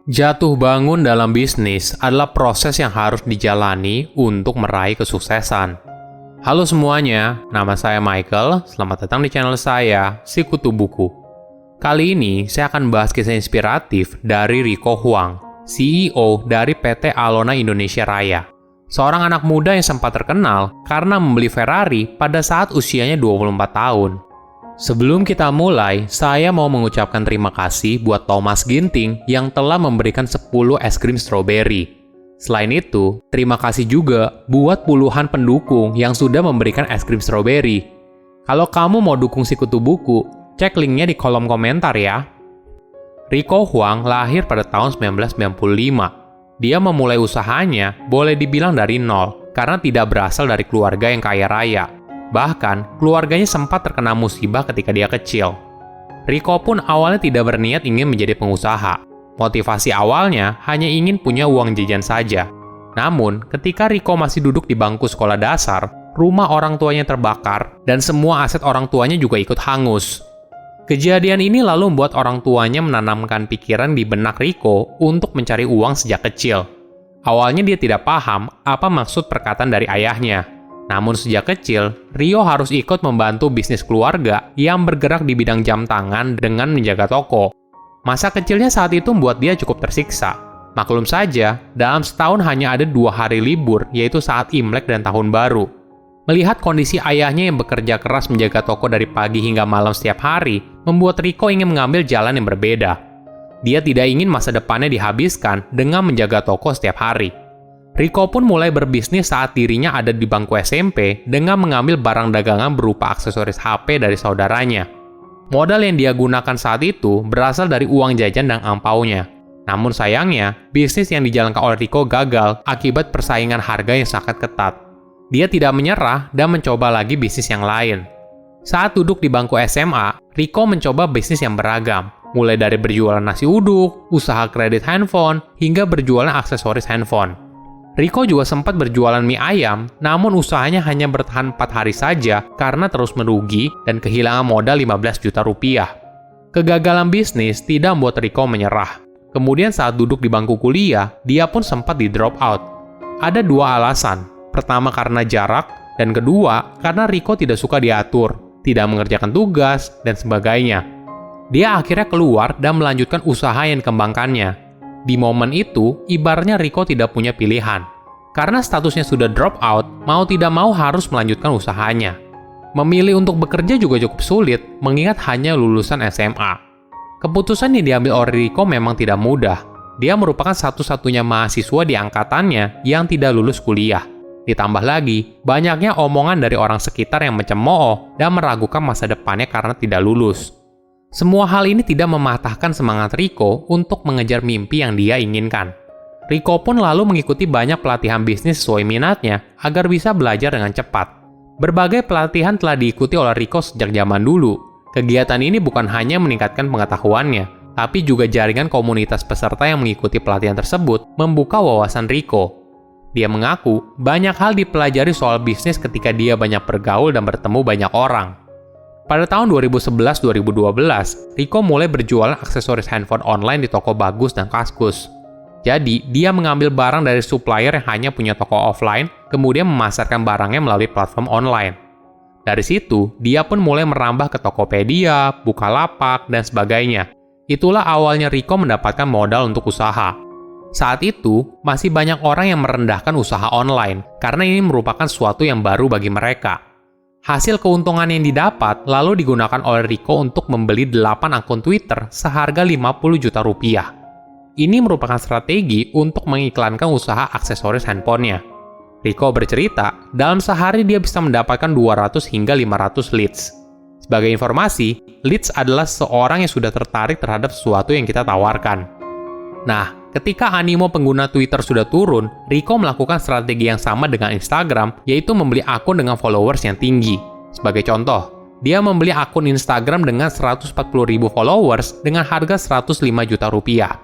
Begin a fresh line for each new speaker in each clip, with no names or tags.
Jatuh bangun dalam bisnis adalah proses yang harus dijalani untuk meraih kesuksesan. Halo semuanya, nama saya Michael. Selamat datang di channel saya, Sikutu Buku. Kali ini saya akan bahas kisah inspiratif dari Rico Huang, CEO dari PT Alona Indonesia Raya. Seorang anak muda yang sempat terkenal karena membeli Ferrari pada saat usianya 24 tahun. Sebelum kita mulai, saya mau mengucapkan terima kasih buat Thomas Ginting yang telah memberikan 10 es krim stroberi. Selain itu, terima kasih juga buat puluhan pendukung yang sudah memberikan es krim stroberi. Kalau kamu mau dukung Sikutu Buku, cek linknya di kolom komentar ya. Rico Huang lahir pada tahun 1995. Dia memulai usahanya boleh dibilang dari nol karena tidak berasal dari keluarga yang kaya raya. Bahkan, keluarganya sempat terkena musibah ketika dia kecil. Rico pun awalnya tidak berniat ingin menjadi pengusaha. Motivasi awalnya hanya ingin punya uang jajan saja. Namun, ketika Rico masih duduk di bangku sekolah dasar, rumah orang tuanya terbakar dan semua aset orang tuanya juga ikut hangus. Kejadian ini lalu membuat orang tuanya menanamkan pikiran di benak Rico untuk mencari uang sejak kecil. Awalnya dia tidak paham apa maksud perkataan dari ayahnya. Namun sejak kecil, Rio harus ikut membantu bisnis keluarga yang bergerak di bidang jam tangan dengan menjaga toko. Masa kecilnya saat itu membuat dia cukup tersiksa. Maklum saja, dalam setahun hanya ada 2 hari libur, yaitu saat Imlek dan Tahun Baru. Melihat kondisi ayahnya yang bekerja keras menjaga toko dari pagi hingga malam setiap hari, membuat Rico ingin mengambil jalan yang berbeda. Dia tidak ingin masa depannya dihabiskan dengan menjaga toko setiap hari. Rico pun mulai berbisnis saat dirinya ada di bangku SMP dengan mengambil barang dagangan berupa aksesoris HP dari saudaranya. Modal yang dia gunakan saat itu berasal dari uang jajan dan angpaunya. Namun sayangnya, bisnis yang dijalankan oleh Rico gagal akibat persaingan harga yang sangat ketat. Dia tidak menyerah dan mencoba lagi bisnis yang lain. Saat duduk di bangku SMA, Rico mencoba bisnis yang beragam, mulai dari berjualan nasi uduk, usaha kredit handphone, hingga berjualan aksesoris handphone. Rico juga sempat berjualan mie ayam, namun usahanya hanya bertahan 4 hari saja karena terus merugi dan kehilangan modal 15 juta rupiah. Kegagalan bisnis tidak membuat Rico menyerah. Kemudian saat duduk di bangku kuliah, dia pun sempat di drop out. Ada 2 alasan. Pertama karena jarak, dan kedua karena Rico tidak suka diatur, tidak mengerjakan tugas, dan sebagainya. Dia akhirnya keluar dan melanjutkan usaha yang dikembangkannya. Di momen itu, ibaratnya Rico tidak punya pilihan. Karena statusnya sudah drop out, mau tidak mau harus melanjutkan usahanya. Memilih untuk bekerja juga cukup sulit, mengingat hanya lulusan SMA. Keputusan yang diambil oleh Rico memang tidak mudah. Dia merupakan satu-satunya mahasiswa di angkatannya yang tidak lulus kuliah. Ditambah lagi, banyaknya omongan dari orang sekitar yang mencemooh dan meragukan masa depannya karena tidak lulus. Semua hal ini tidak mematahkan semangat Rico untuk mengejar mimpi yang dia inginkan. Rico pun lalu mengikuti banyak pelatihan bisnis sesuai minatnya agar bisa belajar dengan cepat. Berbagai pelatihan telah diikuti oleh Rico sejak zaman dulu. Kegiatan ini bukan hanya meningkatkan pengetahuannya, tapi juga jaringan komunitas peserta yang mengikuti pelatihan tersebut membuka wawasan Rico. Dia mengaku banyak hal dipelajari soal bisnis ketika dia banyak bergaul dan bertemu banyak orang. Pada tahun 2011-2012, Rico mulai berjualan aksesoris handphone online di toko Bagus dan Kaskus. Jadi, dia mengambil barang dari supplier yang hanya punya toko offline, kemudian memasarkan barangnya melalui platform online. Dari situ, dia pun mulai merambah ke Tokopedia, Bukalapak, dan sebagainya. Itulah awalnya Rico mendapatkan modal untuk usaha. Saat itu, masih banyak orang yang merendahkan usaha online, karena ini merupakan sesuatu yang baru bagi mereka. Hasil keuntungan yang didapat lalu digunakan oleh Rico untuk membeli 8 akun Twitter seharga 50 juta rupiah. Ini merupakan strategi untuk mengiklankan usaha aksesoris handphonenya. Rico bercerita, dalam sehari dia bisa mendapatkan 200 hingga 500 leads. Sebagai informasi, leads adalah seseorang yang sudah tertarik terhadap sesuatu yang kita tawarkan. Nah, ketika animo pengguna Twitter sudah turun, Rico melakukan strategi yang sama dengan Instagram, yaitu membeli akun dengan followers yang tinggi. Sebagai contoh, dia membeli akun Instagram dengan 140.000 followers dengan harga 105 juta rupiah.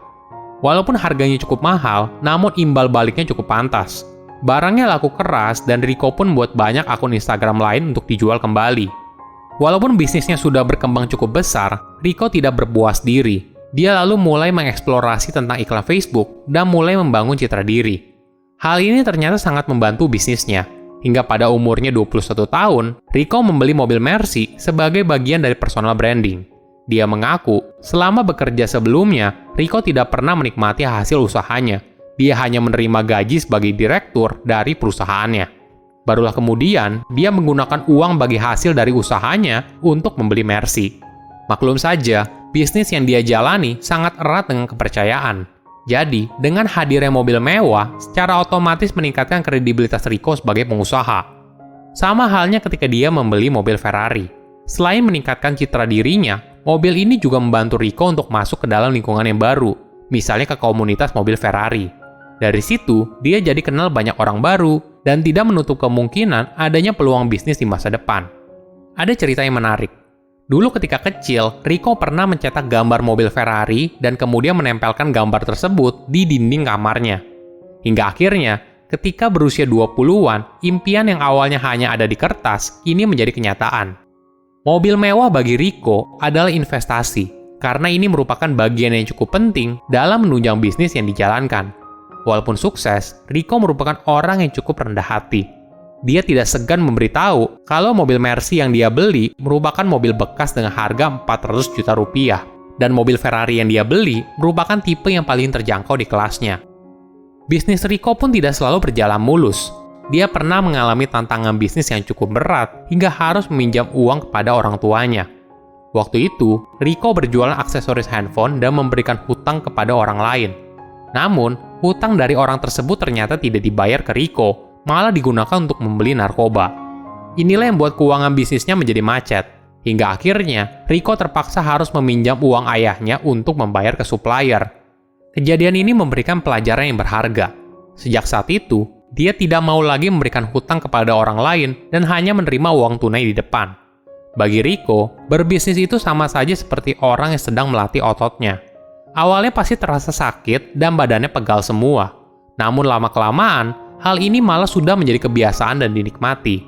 Walaupun harganya cukup mahal, namun imbal baliknya cukup pantas. Barangnya laku keras dan Rico pun membuat banyak akun Instagram lain untuk dijual kembali. Walaupun bisnisnya sudah berkembang cukup besar, Rico tidak berpuas diri. Dia lalu mulai mengeksplorasi tentang iklan Facebook dan mulai membangun citra diri. Hal ini ternyata sangat membantu bisnisnya. Hingga pada umurnya 21 tahun, Rico membeli mobil Mercy sebagai bagian dari personal branding. Dia mengaku, selama bekerja sebelumnya, Rico tidak pernah menikmati hasil usahanya. Dia hanya menerima gaji sebagai direktur dari perusahaannya. Barulah kemudian, dia menggunakan uang bagi hasil dari usahanya untuk membeli Mercy. Maklum saja, bisnis yang dia jalani sangat erat dengan kepercayaan. Jadi, dengan hadirnya mobil mewah, secara otomatis meningkatkan kredibilitas Rico sebagai pengusaha. Sama halnya ketika dia membeli mobil Ferrari. Selain meningkatkan citra dirinya, mobil ini juga membantu Rico untuk masuk ke dalam lingkungan yang baru, misalnya ke komunitas mobil Ferrari. Dari situ, dia jadi kenal banyak orang baru, dan tidak menutup kemungkinan adanya peluang bisnis di masa depan. Ada cerita yang menarik. Dulu ketika kecil, Rico pernah mencetak gambar mobil Ferrari dan kemudian menempelkan gambar tersebut di dinding kamarnya. Hingga akhirnya, ketika berusia 20-an, impian yang awalnya hanya ada di kertas, kini menjadi kenyataan. Mobil mewah bagi Rico adalah investasi, karena ini merupakan bagian yang cukup penting dalam menunjang bisnis yang dijalankan. Walaupun sukses, Rico merupakan orang yang cukup rendah hati. Dia tidak segan memberitahu kalau mobil Mercy yang dia beli merupakan mobil bekas dengan harga 400 juta rupiah, dan mobil Ferrari yang dia beli merupakan tipe yang paling terjangkau di kelasnya. Bisnis Rico pun tidak selalu berjalan mulus. Dia pernah mengalami tantangan bisnis yang cukup berat hingga harus meminjam uang kepada orang tuanya. Waktu itu, Rico berjualan aksesoris handphone dan memberikan hutang kepada orang lain. Namun, hutang dari orang tersebut ternyata tidak dibayar ke Rico, malah digunakan untuk membeli narkoba. Inilah yang membuat keuangan bisnisnya menjadi macet. Hingga akhirnya, Rico terpaksa harus meminjam uang ayahnya untuk membayar ke supplier. Kejadian ini memberikan pelajaran yang berharga. Sejak saat itu, dia tidak mau lagi memberikan hutang kepada orang lain dan hanya menerima uang tunai di depan. Bagi Rico, berbisnis itu sama saja seperti orang yang sedang melatih ototnya. Awalnya pasti terasa sakit dan badannya pegal semua. Namun lama-kelamaan, hal ini malah sudah menjadi kebiasaan dan dinikmati.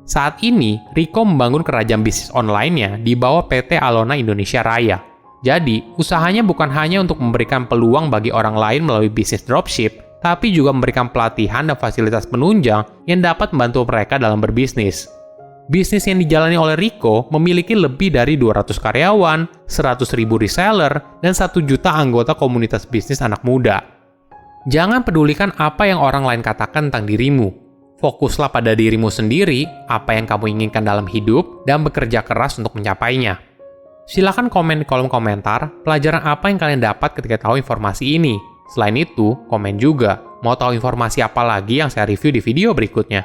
Saat ini, Rico membangun kerajaan bisnis online-nya di bawah PT Alona Indonesia Raya. Jadi, usahanya bukan hanya untuk memberikan peluang bagi orang lain melalui bisnis dropship, tapi juga memberikan pelatihan dan fasilitas penunjang yang dapat membantu mereka dalam berbisnis. Bisnis yang dijalani oleh Rico memiliki lebih dari 200 karyawan, 100.000 reseller, dan 1 juta anggota komunitas bisnis anak muda. Jangan pedulikan apa yang orang lain katakan tentang dirimu. Fokuslah pada dirimu sendiri, apa yang kamu inginkan dalam hidup, dan bekerja keras untuk mencapainya. Silahkan komen di kolom komentar pelajaran apa yang kalian dapat ketika tahu informasi ini. Selain itu, komen juga mau tahu informasi apa lagi yang saya review di video berikutnya.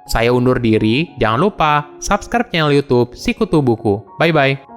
Saya undur diri, jangan lupa subscribe channel YouTube Sikutu Buku. Bye-bye.